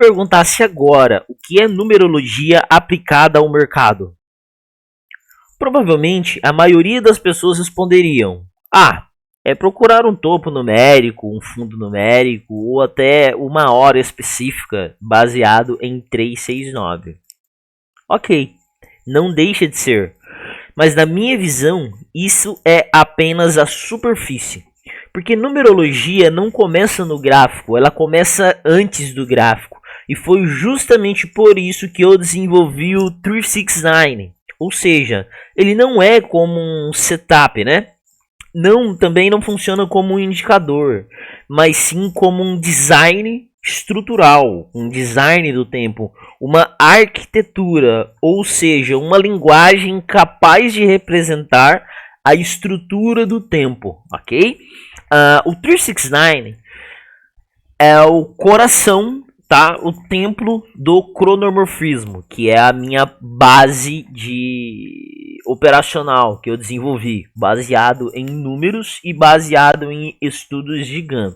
Perguntasse agora o que é numerologia aplicada ao mercado, provavelmente a maioria das pessoas responderiam: ah, é procurar um topo numérico, um fundo numérico ou até uma hora específica baseado em 369. Ok, não deixa de ser, mas na minha visão isso é apenas a superfície. Porque numerologia não começa no gráfico, ela começa antes do gráfico. E foi justamente por isso que eu desenvolvi o 369. Ou seja, ele não é como um setup, né? Também não funciona como um indicador, mas sim como um design estrutural, um design do tempo, uma arquitetura, ou seja, uma linguagem capaz de representar a estrutura do tempo, ok? O 369 é o coração, tá? O templo do cronomorfismo, que é a minha base de operacional que eu desenvolvi, baseado em números e baseado em estudos de Gann.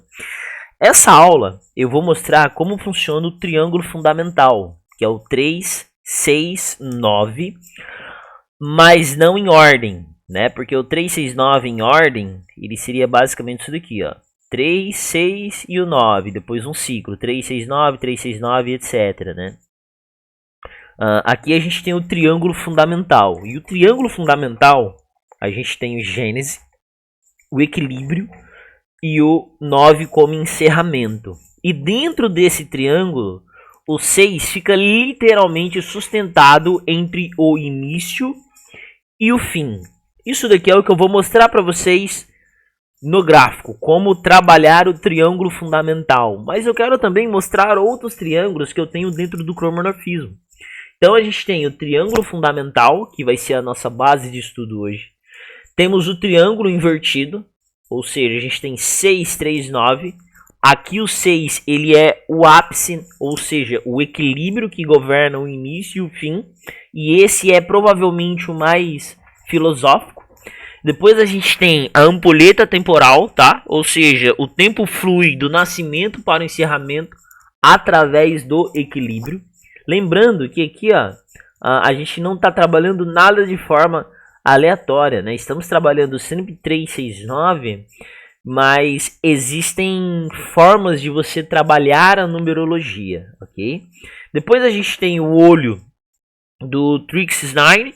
Essa aula eu vou mostrar como funciona o triângulo fundamental, que é o 3, 6, 9, mas não em ordem, né? Porque o 3, 6, 9 em ordem, ele seria basicamente isso daqui, ó. 3, 6 e o 9, depois um ciclo, 3, 6, 9, 3, 6, 9, etc, né? Aqui a gente tem o triângulo fundamental. E o triângulo fundamental, a gente tem o Gênese, o equilíbrio e o 9 como encerramento. E dentro desse triângulo, o 6 fica literalmente sustentado entre o início e o fim. Isso daqui é o que eu vou mostrar para vocês no gráfico, como trabalhar o triângulo fundamental. Mas eu quero também mostrar outros triângulos que eu tenho dentro do cronomorfismo. Então a gente tem o triângulo fundamental, que vai ser a nossa base de estudo hoje. Temos o triângulo invertido, ou seja, a gente tem 6, 3, 9. Aqui o 6 ele é o ápice, ou seja, o equilíbrio que governa o início e o fim. E esse é provavelmente o mais filosófico. Depois a gente tem a ampulheta temporal, tá? Ou seja, o tempo flui do nascimento para o encerramento através do equilíbrio. Lembrando que aqui ó, a gente não está trabalhando nada de forma aleatória, né? Estamos trabalhando sempre 3, 6, 9, mas existem formas de você trabalhar a numerologia, ok? Depois a gente tem o olho do 369,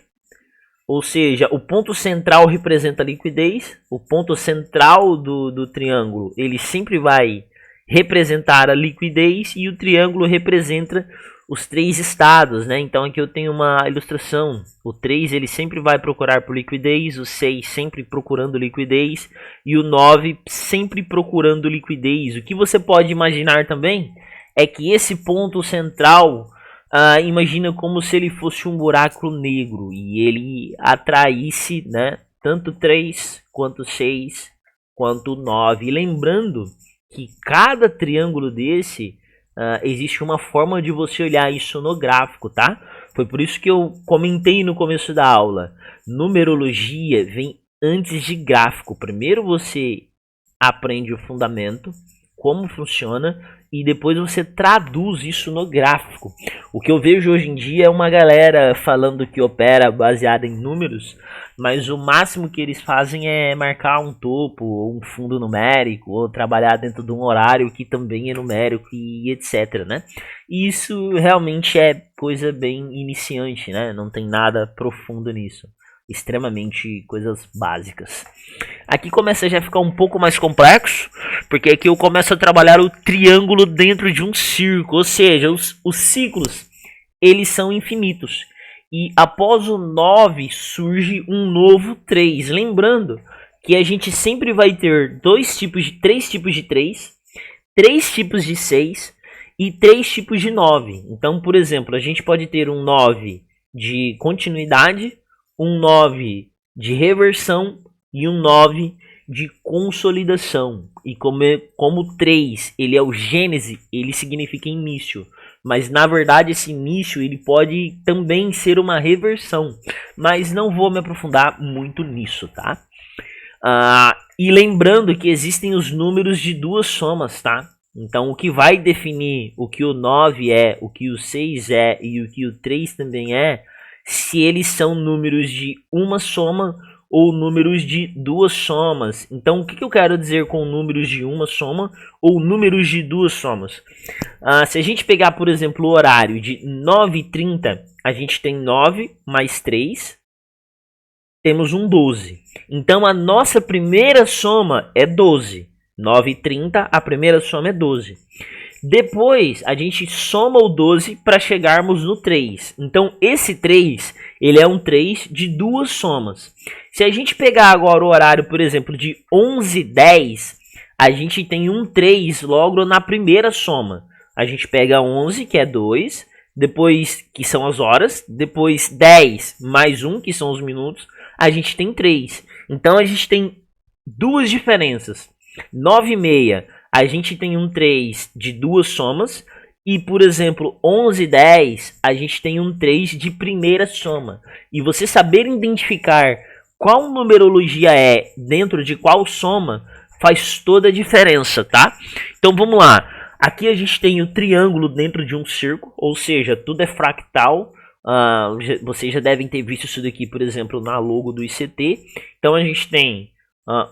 ou seja, o ponto central representa a liquidez, o ponto central do triângulo ele sempre vai representar a liquidez e o triângulo representa os 3 estados, né? Então aqui eu tenho uma ilustração. O 3 ele sempre vai procurar por liquidez, o 6 sempre procurando liquidez e o 9 sempre procurando liquidez. O que você pode imaginar também é que esse ponto central, imagina como se ele fosse um buraco negro e ele atraísse, né, tanto 3 quanto 6 quanto 9. E lembrando que cada triângulo desse existe uma forma de você olhar isso no gráfico, tá? Foi por isso que eu comentei no começo da aula. Numerologia vem antes de gráfico. Primeiro você aprende o fundamento, como funciona, e depois você traduz isso no gráfico. O que eu vejo hoje em dia é uma galera falando que opera baseada em números, mas o máximo que eles fazem é marcar um topo, ou um fundo numérico, ou trabalhar dentro de um horário que também é numérico e etc, né? E isso realmente é coisa bem iniciante, né? Não tem nada profundo nisso. Extremamente coisas básicas. Aqui começa a já ficar um pouco mais complexo, porque aqui eu começo a trabalhar o triângulo dentro de um círculo, ou seja, os ciclos eles são infinitos. E após o 9 surge um novo 3. Lembrando que a gente sempre vai ter 3 tipos de 3, 3 tipos de 6 e 3 tipos de 9. Então, por exemplo, a gente pode ter um 9 de continuidade, um 9 de reversão e um 9 de consolidação. E como 3 ele é o gênese, ele significa início. Mas na verdade esse início ele pode também ser uma reversão. Mas não vou me aprofundar muito nisso, tá? E lembrando que existem os números de duas somas, tá? Então, o que vai definir o que o 9 é, o que o 6 é e o que o 3 também é, se eles são números de uma soma ou números de duas somas. Então, o que eu quero dizer com números de uma soma ou números de duas somas? Se a gente pegar, por exemplo, o horário de 9h30, a gente tem 9 mais 3, temos um 12. Então, a nossa primeira soma é 12. 9h30, a primeira soma é 12. Depois, a gente soma o 12 para chegarmos no 3. Então, esse 3, ele é um 3 de duas somas. Se a gente pegar agora o horário, por exemplo, de 11h10, a gente tem um 3 logo na primeira soma. A gente pega 11, que é 2, depois, que são as horas, depois 10 mais 1, que são os minutos, a gente tem 3. Então, a gente tem duas diferenças. 9h30, a gente tem um 3 de duas somas. E, por exemplo, 11h10, a gente tem um 3 de primeira soma. E você saber identificar qual numerologia é dentro de qual soma faz toda a diferença, tá? Então, vamos lá. Aqui a gente tem o triângulo dentro de um círculo, ou seja, tudo é fractal. Vocês já devem ter visto isso daqui, por exemplo, na logo do ICT. Então, a gente tem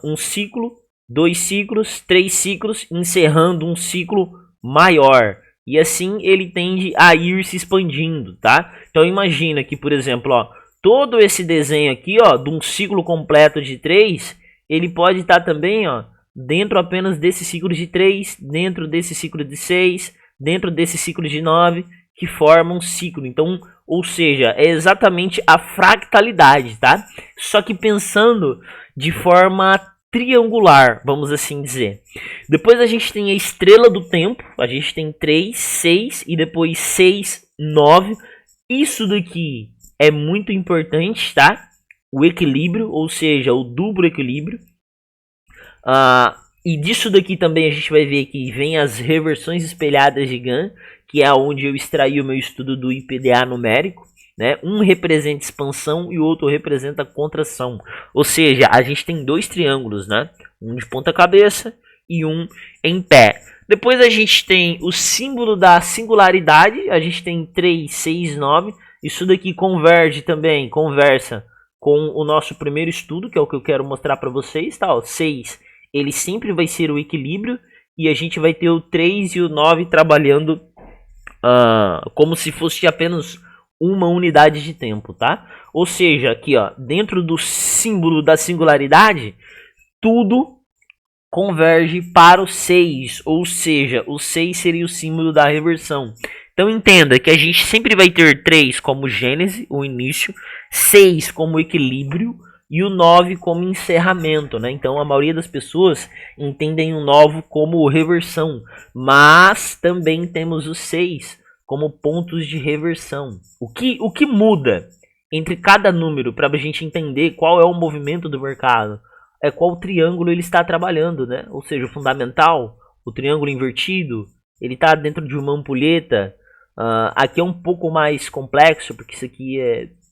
um ciclo, 2 ciclos, 3 ciclos, encerrando um ciclo maior. E assim ele tende a ir se expandindo, tá? Então imagina que, por exemplo, todo esse desenho aqui, de um ciclo completo de 3, ele pode estar também, dentro apenas desse ciclo de 3, dentro desse ciclo de 6, dentro desse ciclo de 9, que forma um ciclo. Então, ou seja, é exatamente a fractalidade, tá? Só que pensando de forma triangular, vamos assim dizer. Depois a gente tem a estrela do tempo, a gente tem 3, 6 e depois 6, 9. Isso daqui é muito importante, tá? O equilíbrio, ou seja, o duplo equilíbrio. E disso daqui também a gente vai ver que vem as reversões espelhadas de Gann, que é onde eu extraí o meu estudo do IPDA numérico. Né? Um representa expansão e o outro representa contração. Ou seja, a gente tem dois triângulos, né? Um de ponta cabeça e um em pé. Depois a gente tem o símbolo da singularidade. A gente tem 3, 6, 9. Isso daqui converge também, conversa com o nosso primeiro estudo, que é o que eu quero mostrar para vocês. Tá? O 6, ele sempre vai ser o equilíbrio. E a gente vai ter o 3 e o 9 trabalhando como se fosse apenas uma unidade de tempo, tá? Ou seja, aqui, dentro do símbolo da singularidade, tudo converge para o 6, ou seja, o 6 seria o símbolo da reversão. Então entenda que a gente sempre vai ter 3 como gênese, o início, 6 como equilíbrio e o 9 como encerramento, né? Então a maioria das pessoas entendem o 9 como reversão, mas também temos o 6 como pontos de reversão. O que muda entre cada número para a gente entender qual é o movimento do mercado é qual triângulo ele está trabalhando, né? Ou seja, o fundamental, o triângulo invertido, ele está dentro de uma ampulheta. Aqui é um pouco mais complexo, porque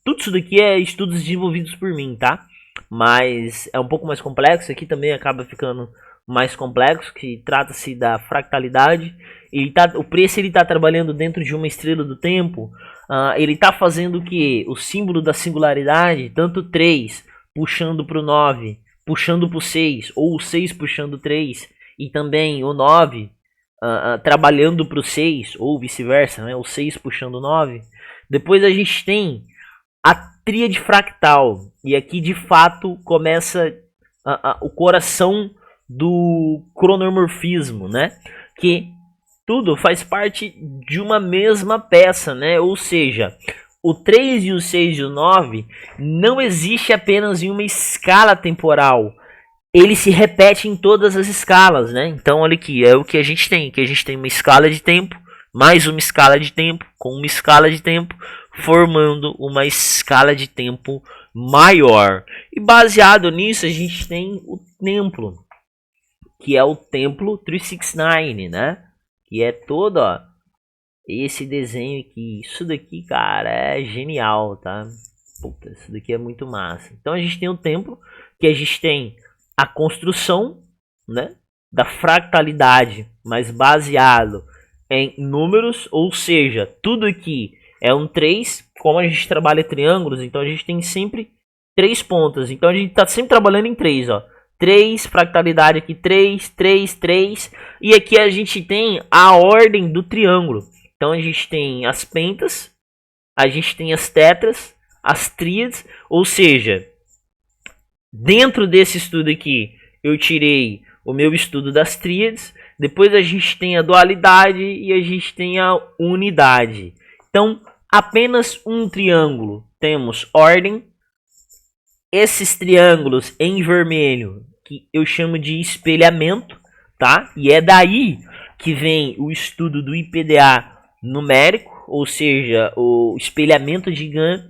tudo isso daqui é estudos desenvolvidos por mim, tá? Mas é um pouco mais complexo. Aqui também acaba ficando mais complexo, que trata-se da fractalidade. O preço ele está trabalhando dentro de uma estrela do tempo. Ele está fazendo o que? O símbolo da singularidade, tanto 3 puxando para o 9, puxando para o 6, ou o 6 puxando o 3, e também o 9 trabalhando para o 6, ou vice-versa, né? O 6 puxando o 9. Depois a gente tem a tríade fractal, e aqui de fato começa o coração do cronomorfismo, né? Que tudo faz parte de uma mesma peça, né? Ou seja, o 3 e o 6 e o 9 não existe apenas em uma escala temporal. Ele se repete em todas as escalas, né? Então, olha aqui, é o que a gente tem. Que a gente tem uma escala de tempo, mais uma escala de tempo, com uma escala de tempo, formando uma escala de tempo maior. E baseado nisso, a gente tem o templo, que é o templo 369, né? Que é todo, esse desenho aqui. Isso daqui, cara, é genial, tá? Puta, isso daqui é muito massa. Então a gente tem o templo, que a gente tem a construção, né? da fractalidade, mas baseado em números, ou seja, tudo aqui é um 3, como a gente trabalha triângulos, então a gente tem sempre 3 pontas, então a gente está sempre trabalhando em 3, ó. 3, fractalidade aqui, 3, 3, 3, e aqui a gente tem a ordem do triângulo. Então a gente tem as pentas, a gente tem as tetras, as tríades, ou seja, dentro desse estudo aqui eu tirei o meu estudo das tríades, depois a gente tem a dualidade e a gente tem a unidade. Então, apenas um triângulo, temos ordem. Esses triângulos em vermelho, que eu chamo de espelhamento, tá? E é daí que vem o estudo do IPDA numérico, ou seja, o espelhamento de Gann.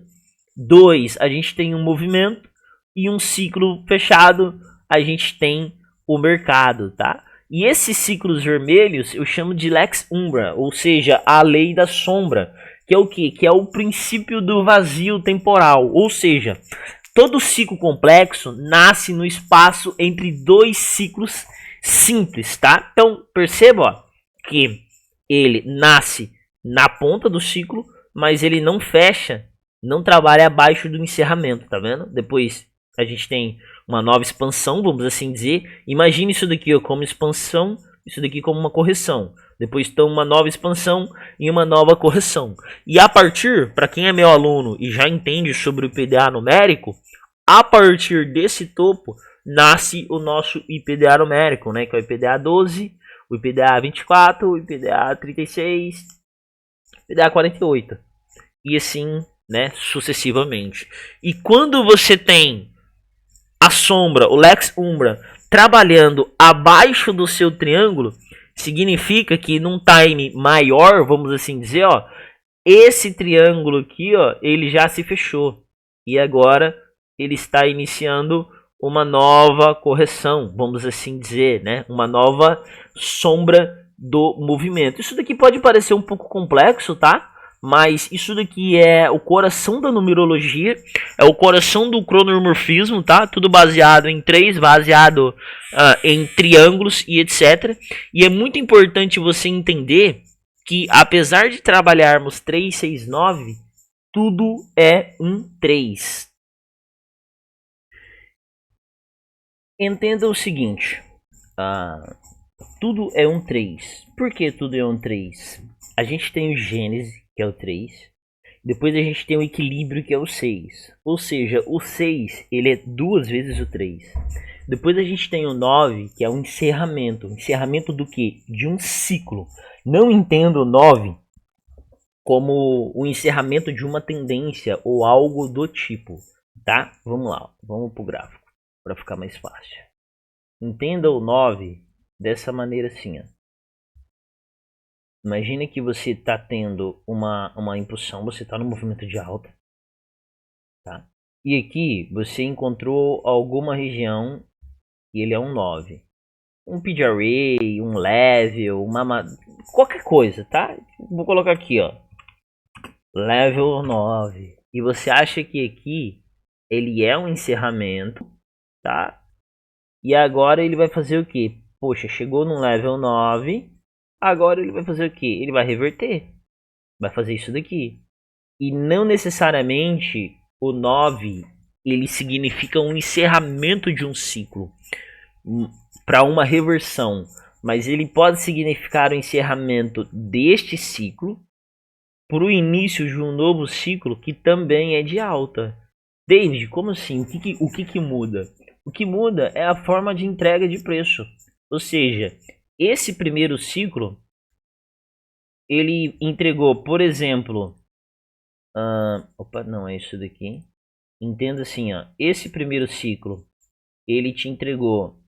2, a gente tem um movimento, e um ciclo fechado, a gente tem o mercado, tá? E esses ciclos vermelhos eu chamo de lex umbra, ou seja, a lei da sombra, que é o que? Que é o princípio do vazio temporal, ou seja, todo ciclo complexo nasce no espaço entre dois ciclos simples, tá? Então, perceba ó, que ele nasce na ponta do ciclo, mas ele não fecha, não trabalha abaixo do encerramento, tá vendo? Depois a gente tem uma nova expansão, vamos assim dizer. Imagine isso daqui ó, como expansão, isso daqui como uma correção. Depois tem uma nova expansão e uma nova correção. E a partir, para quem é meu aluno e já entende sobre o IPDA numérico, a partir desse topo nasce o nosso IPDA numérico, né? Que é o IPDA 12, o IPDA 24, o IPDA 36, o IPDA 48. E assim, né, sucessivamente. E quando você tem a sombra, o lex umbra, trabalhando abaixo do seu triângulo, significa que num time maior, vamos assim dizer, ó, esse triângulo aqui, ó, ele já se fechou. E agora ele está iniciando uma nova correção, vamos assim dizer, né? Uma nova sombra do movimento. Isso daqui pode parecer um pouco complexo, tá? Mas isso daqui é o coração da numerologia, é o coração do cronomorfismo, tá? Tudo baseado em 3, baseado em triângulos e etc. E é muito importante você entender que apesar de trabalharmos 3, 6, 9, tudo é um 3. Entenda o seguinte, tudo é um 3. Por que tudo é um 3? A gente tem o Gênese, que é o 3. Depois a gente tem o equilíbrio, que é o 6. Ou seja, o 6 ele é 2 vezes o 3. Depois a gente tem o 9, que é o encerramento. Encerramento do que? De um ciclo. Não entendo o 9 como o encerramento de uma tendência ou algo do tipo. Tá? Vamos lá, vamos para o gráfico, para ficar mais fácil. Entenda o 9 dessa maneira assim, ó. Imagine que você está tendo uma impulsão, você está no movimento de alta, tá? E aqui você encontrou alguma região e ele é um 9. Um P de array, um level, qualquer coisa, tá? Vou colocar aqui, ó. Level 9. E você acha que aqui ele é um encerramento, tá? E agora ele vai fazer o que? Poxa, chegou no level 9. Agora ele vai fazer o que? Ele vai reverter. Vai fazer isso daqui. E não necessariamente o 9 ele significa um encerramento de um ciclo para uma reversão. Mas ele pode significar o encerramento deste ciclo para o início de um novo ciclo que também é de alta. David, como assim? O que muda? O que muda é a forma de entrega de preço. Ou seja, esse primeiro ciclo, ele entregou, por exemplo... opa, não é isso daqui. Entenda assim, ó. Esse primeiro ciclo, ele te entregou...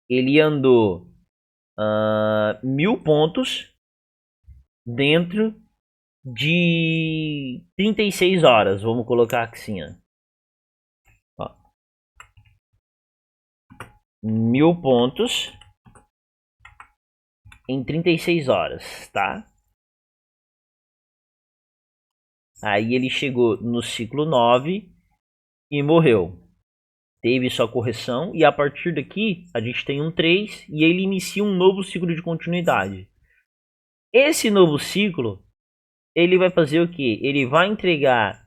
Ele andou 1000 pontos dentro de 36 horas. Vamos colocar assim, ó. 1000 pontos em 36 horas, tá? Aí ele chegou no ciclo 9 e morreu. teve sua correção, e a partir daqui a gente tem um 3 e ele inicia um novo ciclo de continuidade. Esse novo ciclo, ele vai fazer o que? Ele vai entregar,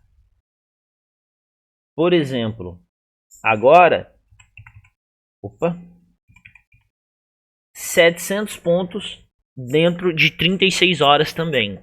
por exemplo, agora, 700 pontos dentro de 36 horas também.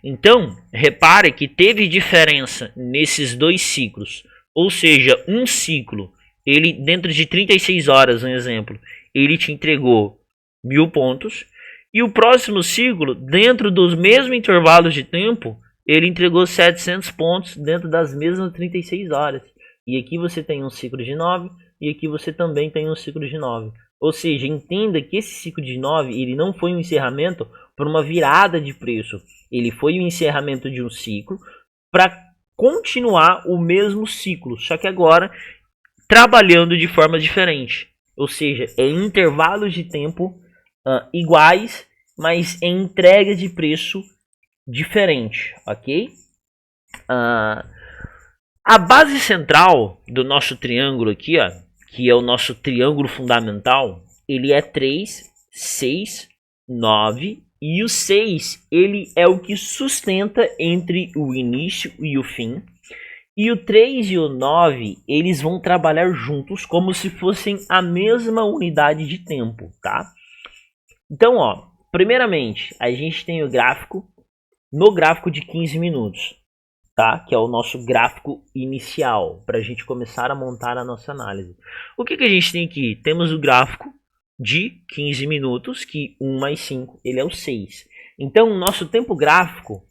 Então, repare que teve diferença nesses dois ciclos. Ou seja, um ciclo, ele dentro de 36 horas, um exemplo, ele te entregou 1000 pontos. E o próximo ciclo, dentro dos mesmos intervalos de tempo, ele entregou 700 pontos dentro das mesmas 36 horas. E aqui você tem um ciclo de 9 e aqui você também tem um ciclo de 9. Ou seja, entenda que esse ciclo de 9 ele não foi um encerramento por uma virada de preço. Ele foi o encerramento de um ciclo para continuar o mesmo ciclo, só que agora trabalhando de forma diferente. Ou seja, em intervalos de tempo iguais, mas em entrega de preço diferente, ok? A base central do nosso triângulo aqui, ó, que é o nosso triângulo fundamental, ele é 3, 6, 9 e o 6 ele é o que sustenta entre o início e o fim. E o 3 e o 9 eles vão trabalhar juntos como se fossem a mesma unidade de tempo, tá? Então, ó, primeiramente, a gente tem o gráfico no gráfico de 15 minutos, tá? Que é o nosso gráfico inicial, para a gente começar a montar a nossa análise. O que a gente tem aqui? Temos o gráfico de 15 minutos, que 1 mais 5, ele é o 6. Então, o nosso tempo gráfico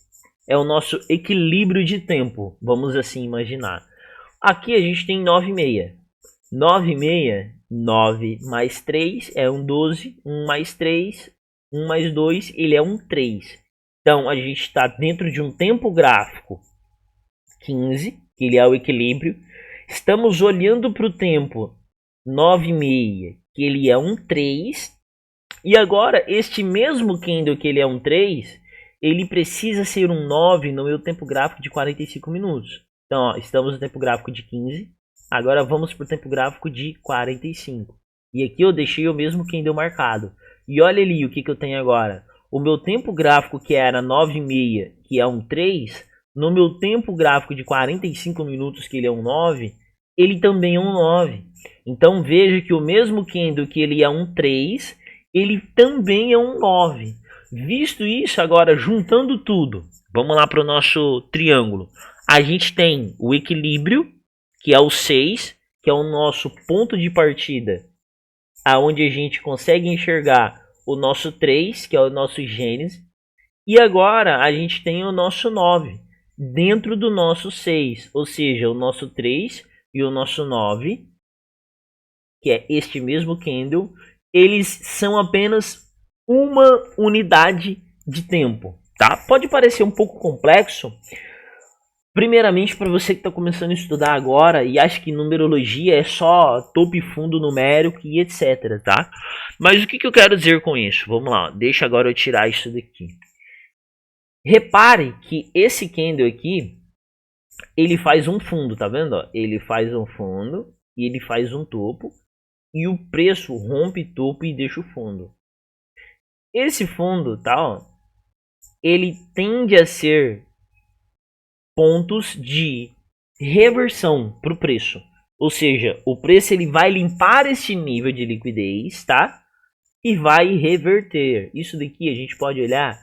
é o nosso equilíbrio de tempo, vamos assim imaginar. Aqui a gente tem 9,6. 9,6, 9 mais 3 é um 12, 1 mais 3, 1 mais 2, ele é um 3. Então, a gente está dentro de um tempo gráfico 15, que ele é o equilíbrio. Estamos olhando para o tempo 9,6, que ele é um 3. E agora, este mesmo candle que ele é um 3, ele precisa ser um 9 no meu tempo gráfico de 45 minutos. Então, ó, estamos no tempo gráfico de 15. Agora vamos para o tempo gráfico de 45. E aqui eu deixei o mesmo candle marcado. E olha ali o que eu tenho agora. O meu tempo gráfico que era 9,6, que é um 3, no meu tempo gráfico de 45 minutos, que ele é um 9, ele também é um 9. Então veja que o mesmo candle que ele é um 3, ele também é um 9. Visto isso, agora juntando tudo, vamos lá para o nosso triângulo. A gente tem o equilíbrio, que é o 6, que é o nosso ponto de partida, aonde a gente consegue enxergar o nosso 3, que é o nosso gênese. E agora a gente tem o nosso 9 dentro do nosso 6, ou seja, o nosso 3 e o nosso 9, que é este mesmo candle, eles são apenas uma unidade de tempo, tá? Pode parecer um pouco complexo, primeiramente para você que está começando a estudar agora e acha que numerologia é só topo e fundo numérico e etc, tá? Mas o que eu quero dizer com isso? Vamos lá, deixa agora eu tirar isso daqui. Repare que esse candle aqui, ele faz um fundo, tá vendo? Ele faz um fundo e ele faz um topo e o preço rompe topo e deixa o fundo. Esse fundo, tá? Ele tende a ser pontos de reversão para o preço. Ou seja, o preço ele vai limpar esse nível de liquidez, tá? E vai reverter. Isso daqui a gente pode olhar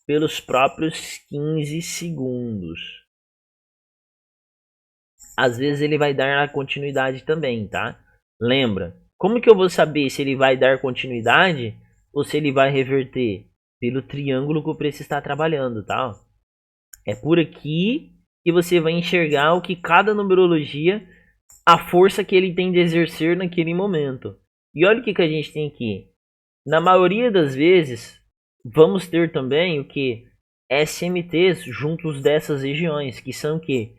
pelos próprios 15 segundos. Às vezes ele vai dar a continuidade também, tá? Lembra, como que eu vou saber se ele vai dar continuidade ou se ele vai reverter? Pelo triângulo que o preço está trabalhando, tá? É por aqui que você vai enxergar o que cada numerologia, a força que ele tem de exercer naquele momento. E olha o que a gente tem aqui. Na maioria das vezes, vamos ter também o que? SMTs juntos dessas regiões, que são o que?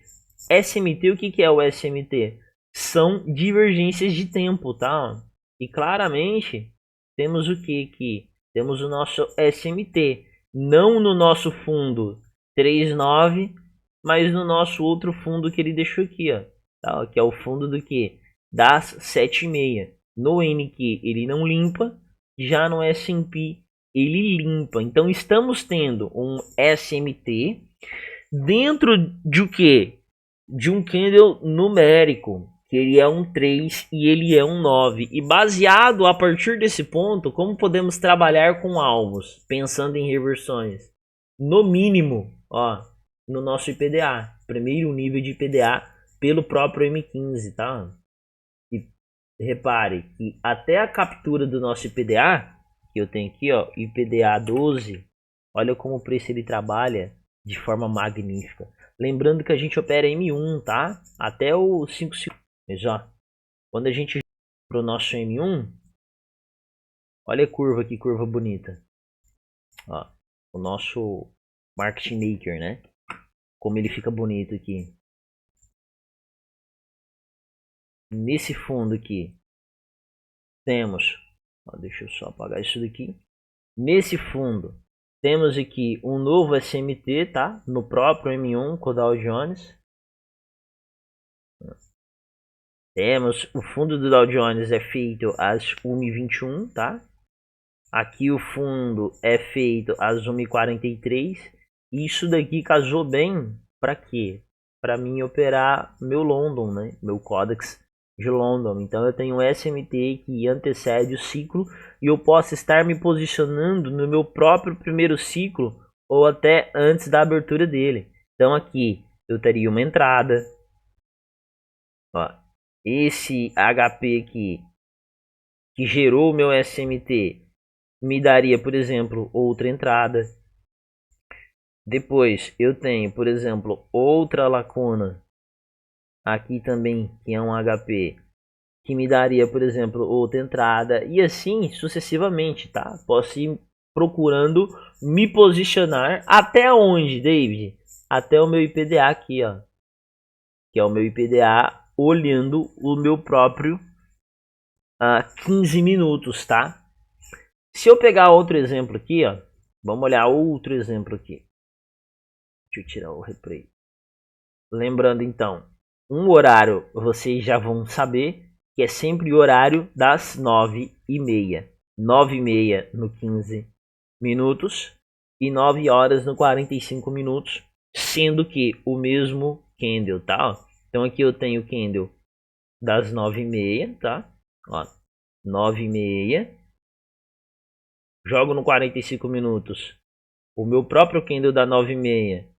SMT, o que é o SMT? São divergências de tempo, tá? E claramente, temos o que aqui? Temos o nosso SMT, não no nosso fundo 3,9, mas no nosso outro fundo que ele deixou aqui, ó, tá? Que é o fundo do que? das 7,5. No NQ ele não limpa, já no S&P ele limpa. Então estamos tendo um SMT dentro de o quê? De um candle numérico, que ele é um 3 e ele é um 9. E baseado a partir desse ponto, como podemos trabalhar com alvos, pensando em reversões? No mínimo, ó, no nosso IPDA, primeiro nível de IPDA pelo próprio M15, tá? E repare que até a captura do nosso IPDA, que eu tenho aqui, ó, IPDA 12, olha como o preço ele trabalha de forma magnífica. Lembrando que a gente opera M1, tá? Até o 5 segundos. Mas, ó, quando a gente para o nosso M1, olha a curva, que curva bonita. Ó, o nosso market maker, né? Como ele fica bonito aqui. Nesse fundo aqui, temos, ó, deixa eu só apagar isso daqui. Nesse fundo, temos aqui um novo SMT, tá? No próprio M1 com o Dow Jones. Temos o fundo do Dow Jones é feito às 1h21, tá? Aqui o fundo é feito às 1h43. Isso daqui casou bem para quê? Para mim operar meu London, né? Meu Codex de London. Então eu tenho um SMT que antecede o ciclo e eu posso estar me posicionando no meu próprio primeiro ciclo ou até antes da abertura dele. Então aqui eu teria uma entrada. Ó, esse HP aqui que gerou o meu SMT me daria, por exemplo, outra entrada. Depois eu tenho, por exemplo, outra lacuna aqui também, que é um HP, que me daria, por exemplo, outra entrada. E assim sucessivamente, tá? Posso ir procurando me posicionar até onde, David? Até o meu IPDA aqui, ó. Que é o meu IPDA olhando o meu próprio 15 minutos, tá? Se eu pegar outro exemplo aqui, ó. Vamos olhar outro exemplo aqui. Deixa eu tirar o replay. Lembrando então, um horário vocês já vão saber que é sempre o horário das 9h30. 9h30 no 15 minutos e 9 horas no 45 minutos, sendo que o mesmo candle, tá? Então aqui eu tenho o candle das 9h30, tá? Ó, 9h30. Jogo no 45 minutos. O meu próprio candle da 9h30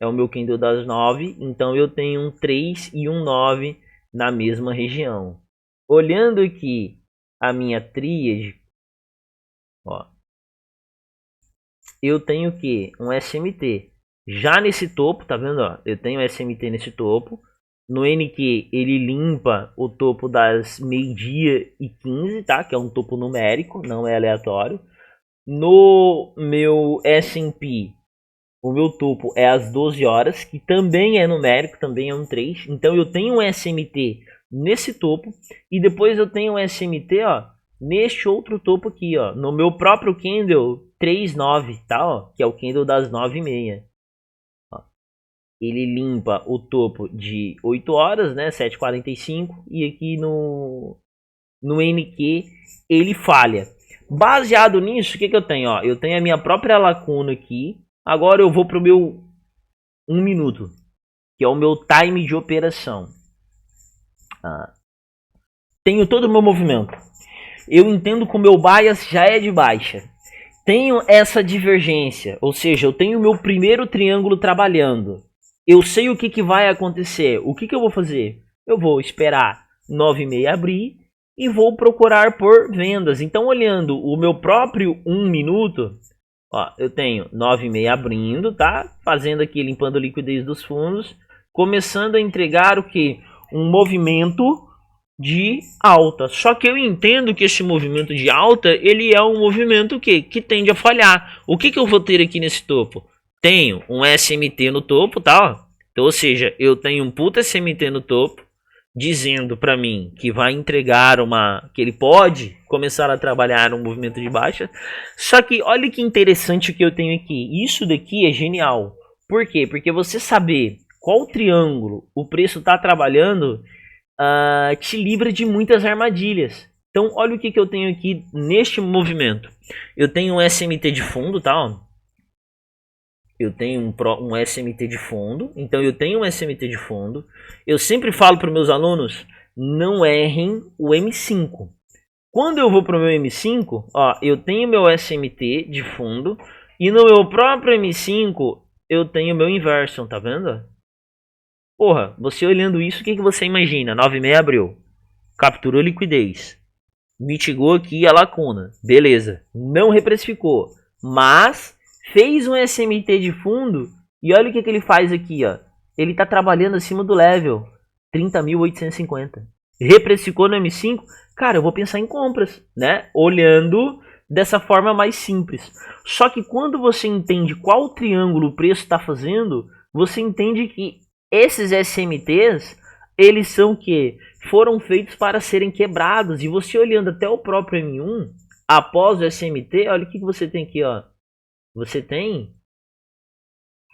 é o meu candle das 9, então eu tenho um 3 e um 9 na mesma região. Olhando aqui a minha tríade, ó, eu tenho que um SMT já nesse topo, tá vendo? Ó, eu tenho SMT nesse topo. No NQ ele limpa o topo das meio-dia e 15, tá? Que é um topo numérico, não é aleatório. No meu S&P, o meu topo é às 12 horas, que também é numérico, também é um 3. Então eu tenho um SMT nesse topo e depois eu tenho um SMT, ó, neste outro topo aqui, ó, no meu próprio candle 3,9, tá, ó, que é o candle das 9h30. Ele limpa o topo de 8 horas, né, 7h45, e aqui no NQ ele falha. Baseado nisso, o que eu tenho? Ó, eu tenho a minha própria lacuna aqui. Agora eu vou para o meu 1 minuto, que é o meu time de operação. Tenho todo o meu movimento. Eu entendo que o meu bias já é de baixa. Tenho essa divergência, ou seja, eu tenho o meu primeiro triângulo trabalhando. Eu sei o que vai acontecer. O que eu vou fazer? Eu vou esperar 9h30 abrir e vou procurar por vendas. Então, olhando o meu próprio 1 minuto, ó, eu tenho 9h30 abrindo, tá? Fazendo aqui, limpando a liquidez dos fundos, começando a entregar o que? Um movimento de alta. Só que eu entendo que esse movimento de alta, ele é um movimento que tende a falhar. O que eu vou ter aqui nesse topo? Tenho um SMT no topo, tá? Então, ou seja, eu tenho um puta SMT no topo, dizendo para mim que vai entregar que ele pode começar a trabalhar um movimento de baixa. Só que olha que interessante que eu tenho aqui. Isso daqui é genial. Por quê? Porque você saber qual triângulo o preço está trabalhando te livra de muitas armadilhas. Então, olha o que eu tenho aqui neste movimento. Eu tenho um SMT de fundo, tá? Ó. Eu tenho um SMT de fundo. Então, eu tenho um SMT de fundo. Eu sempre falo para os meus alunos, não errem o M5. Quando eu vou para o meu M5, ó, eu tenho meu SMT de fundo. E no meu próprio M5, eu tenho meu inversion, tá vendo? Porra, você olhando isso, o que você imagina? 9,6 abriu. Capturou liquidez. Mitigou aqui a lacuna. Beleza. Não reprecificou. Mas fez um SMT de fundo. E olha o que ele faz aqui, ó. Ele está trabalhando acima do level 30.850. Reprecificou no M5. Cara, eu vou pensar em compras, né? Olhando dessa forma mais simples. Só que quando você entende qual triângulo o preço está fazendo, você entende que esses SMTs, eles são que foram feitos para serem quebrados. E você olhando até o próprio M1, após o SMT, olha o que você tem aqui, ó. Você tem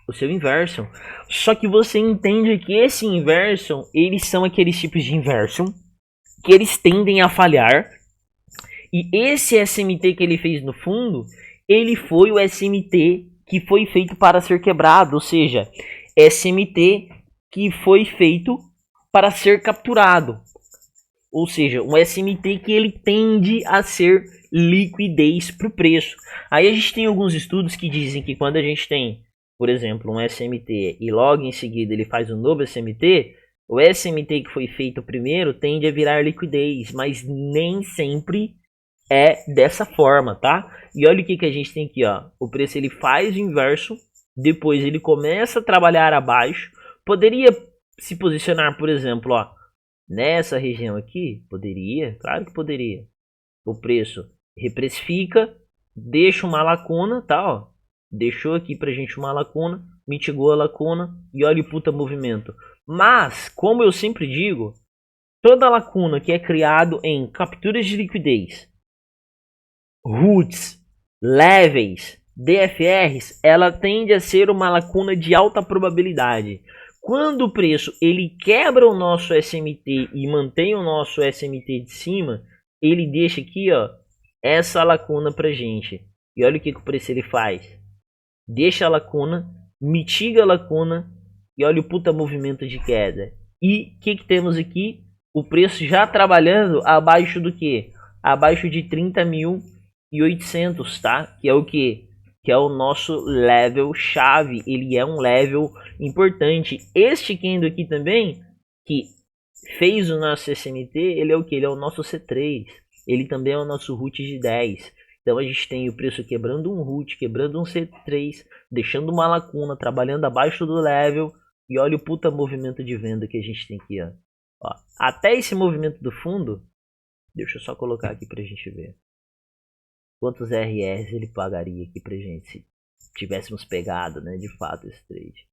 o seu inversion. Só que você entende que esse inversion, eles são aqueles tipos de inversion que eles tendem a falhar. E esse SMT que ele fez no fundo, ele foi o SMT que foi feito para ser quebrado. Ou seja, SMT que foi feito para ser capturado. Ou seja, um SMT que ele tende a ser liquidez para o preço. Aí a gente tem alguns estudos que dizem que quando a gente tem, por exemplo, um SMT e logo em seguida ele faz um novo SMT, o SMT que foi feito primeiro tende a virar liquidez, mas nem sempre é dessa forma, tá? E olha o que a gente tem aqui, ó. O preço ele faz o inverso, depois ele começa a trabalhar abaixo. Poderia se posicionar, por exemplo, ó, nessa região aqui? Poderia, claro que poderia. O preço reprecifica, deixa uma lacuna, tá? Ó. Deixou aqui pra gente uma lacuna, mitigou a lacuna e olha o puta movimento. Mas, como eu sempre digo, toda lacuna que é criado em capturas de liquidez, roots, levels, DFRs, ela tende a ser uma lacuna de alta probabilidade. Quando o preço ele quebra o nosso SMT e mantém o nosso SMT de cima, ele deixa aqui, ó, essa lacuna pra gente. E olha o que o preço ele faz. Deixa a lacuna, mitiga a lacuna e olha o puta movimento de queda. E o que temos aqui? O preço já trabalhando abaixo do que? Abaixo de 30.800, tá? Que é o que? Que é o nosso level chave. Ele é um level importante. Este candle aqui também, que fez o nosso SMT, ele é o que? Ele é o nosso C3. Ele também é o nosso root de 10. Então a gente tem o preço quebrando um root, quebrando um C3, deixando uma lacuna, trabalhando abaixo do level. E olha o puta movimento de venda que a gente tem aqui, ó. Ó, até esse movimento do fundo, deixa eu só colocar aqui pra gente ver. Quantos RRs ele pagaria aqui pra gente se tivéssemos pegado, né, de fato esse trade.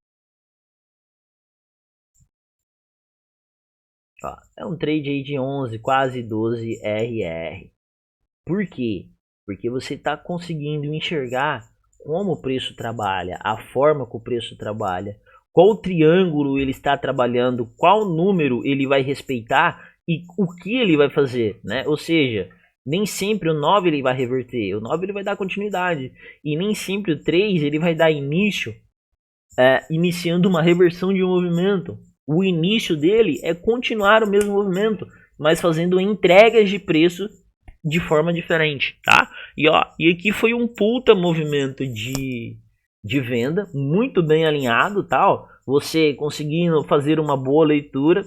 Ó, é um trade aí de 11, quase 12 RR. Por quê? Porque você está conseguindo enxergar como o preço trabalha, a forma que o preço trabalha, qual triângulo ele está trabalhando, qual número ele vai respeitar e o que ele vai fazer, né? Ou seja, nem sempre o 9 ele vai reverter, o 9 ele vai dar continuidade e nem sempre o 3 ele vai dar início, iniciando uma reversão de um movimento. O início dele é continuar o mesmo movimento, mas fazendo entregas de preço de forma diferente, tá? E aqui foi um puta movimento de venda, muito bem alinhado, tá? Você conseguindo fazer uma boa leitura,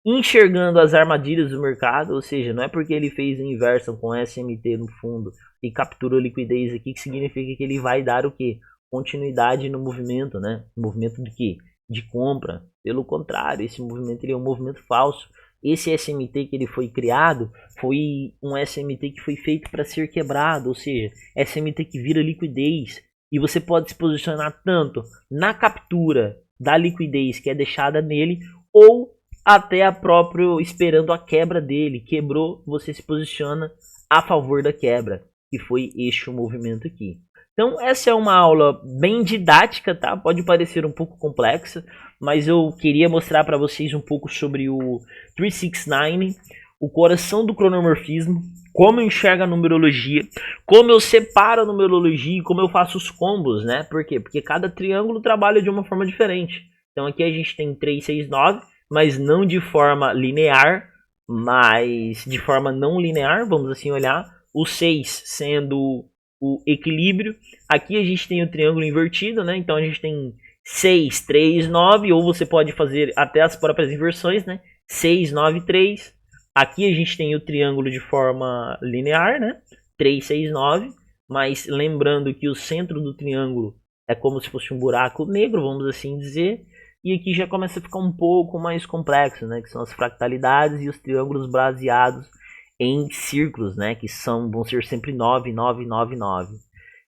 enxergando as armadilhas do mercado, ou seja, não é porque ele fez inversão com SMT no fundo e capturou liquidez aqui que significa que ele vai dar o quê? Continuidade no movimento, né? Movimento de quê? De compra. Pelo contrário, esse movimento ele é um movimento falso. Esse SMT que ele foi criado foi um SMT que foi feito para ser quebrado, ou seja, SMT que vira liquidez. E você pode se posicionar tanto na captura da liquidez que é deixada nele, ou até a própria esperando a quebra dele. Quebrou, você se posiciona a favor da quebra, que foi este o movimento aqui. Então essa é uma aula bem didática, tá? Pode parecer um pouco complexa, mas eu queria mostrar para vocês um pouco sobre o 369, o coração do cronomorfismo, como eu enxergo a numerologia, como eu separo a numerologia e como eu faço os combos, né? Por quê? Porque cada triângulo trabalha de uma forma diferente. Então aqui a gente tem 3, 6, 9, mas não de forma linear, mas de forma não linear, vamos assim olhar. O 6 sendo o equilíbrio. Aqui a gente tem o triângulo invertido, né? Então a gente tem 6, 3, 9, ou você pode fazer até as próprias inversões, né? 6, 9, 3. Aqui a gente tem o triângulo de forma linear, né? 3, 6, 9. Mas lembrando que o centro do triângulo é como se fosse um buraco negro, vamos assim dizer. E aqui já começa a ficar um pouco mais complexo, né? Que são as fractalidades e os triângulos baseados em círculos, né? Que vão ser sempre 9, 9, 9, 9.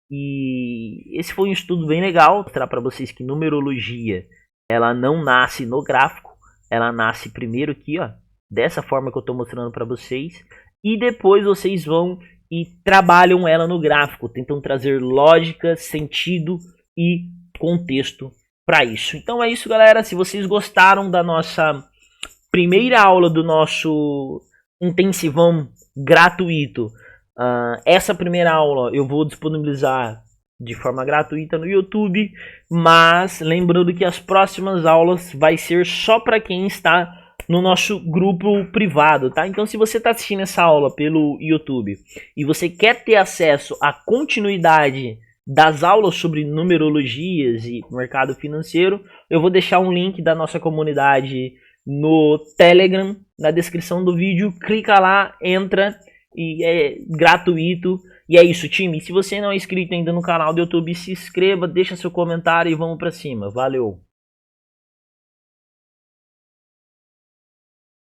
E esse foi um estudo bem legal, mostrar para vocês que numerologia, ela não nasce no gráfico, ela nasce primeiro aqui, ó, dessa forma que eu estou mostrando para vocês, e depois vocês vão e trabalham ela no gráfico, tentam trazer lógica, sentido e contexto para isso. Então é isso, galera. Se vocês gostaram da nossa primeira aula do nosso intensivão gratuito, essa primeira aula eu vou disponibilizar de forma gratuita no YouTube, mas lembrando que as próximas aulas vai ser só para quem está no nosso grupo privado, tá? Então se você está assistindo essa aula pelo YouTube e você quer ter acesso à continuidade das aulas sobre numerologias e mercado financeiro, eu vou deixar um link da nossa comunidade no Telegram na descrição do vídeo. Clica lá, entra, e é gratuito. E é isso, time. Se você não é inscrito ainda no canal do YouTube, se inscreva, deixa seu comentário e vamos pra cima. Valeu!